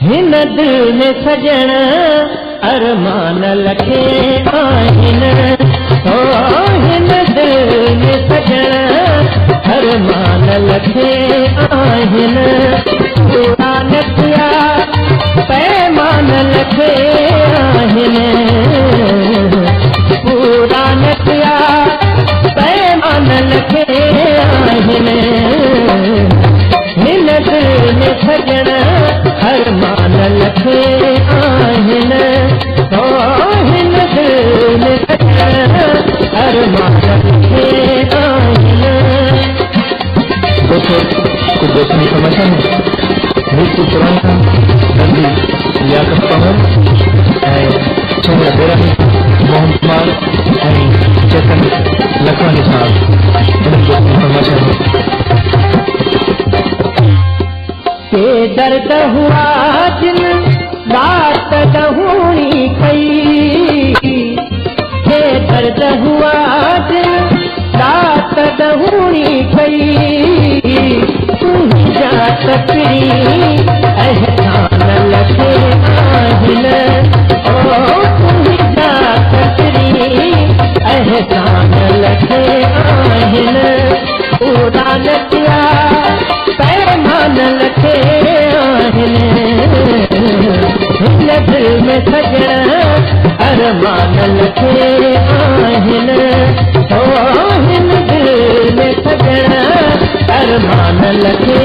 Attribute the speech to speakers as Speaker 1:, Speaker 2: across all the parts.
Speaker 1: हिन दिल में सजण अरमान लखे आहिन। ओ हिन दिल में सजण अरमान लखे आहिन। पूरा न किया पैमान लखे आहिन। पूरा न किया पैमान लखे आहिन। हिन दिल में सजण अरमान लखे आहिन। ओ हिन दिल में सजण अरमान लखे आहिन।
Speaker 2: दोस्तों, कुछ दोस्तों की समस्या है मृत्यु पुराना नंदी लियाकत पवन चंद्र बेरानी मोहन कुमार चेतन लखवानी साहब इन दोस्तों की समस्या है
Speaker 1: के दर्द हुआ जिन रात दहूनी कई। के दर्द हुआ जिन रात दहूनी कई। तुम जा सकरी एहसान लखे आहिन। ओ तुम जा सकरी एहसान लखे आहिन। पूरा न किया पैमान लखे आहिन। हिन दिल में सजण अरमान लखे आहिन। ओ हिन दिल में सजण अरमान लखे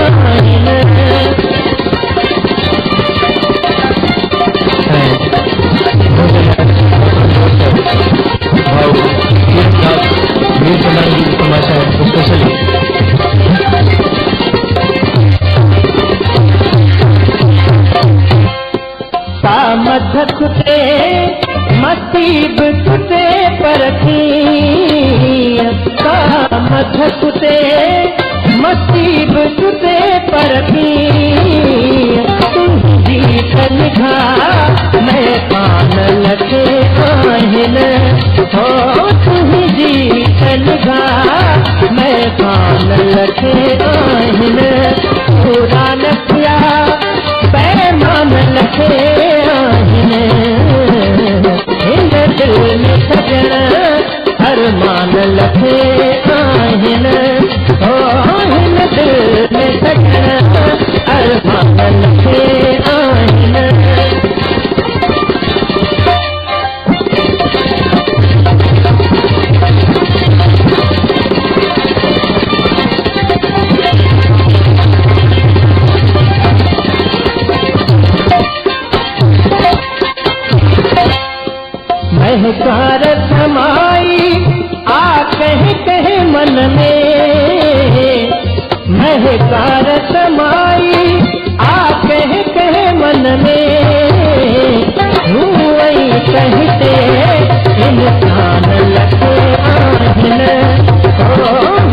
Speaker 1: आहिन। मध कुटे मसीब कुटे परखी। मध कुटे मसीब कुटे परखी। तुझी कनिघा मैं पान लखे आहिन। हो तुझी कनिघा मैं पान लखे आहिन। पूरा न किया पैमान लखे आहिन। हिन दिल में सजण अरमान लखे आहिन। ओ हिन दिल में सजण अरमान लखे आहिन। महकार समाई आ कहे मन में। महकार समाई आ कहे मन में। हुई कहते इंसान लखे आहिन। ओ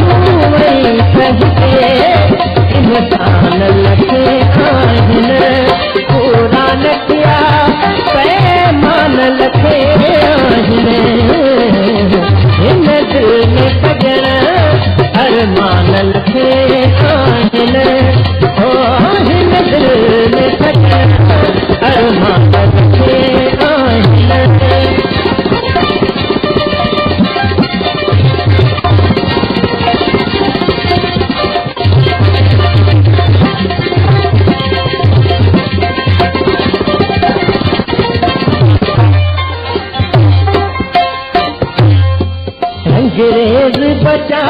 Speaker 1: हुई कहते इंसान लखे आहिन। पूरा न किया पैमान लखे आहिन। हिन दिल में सजण अरमान लखे आहिन। ओ हिन दिल में सजण अरमान लखे आहिन। अंग्रेज बचा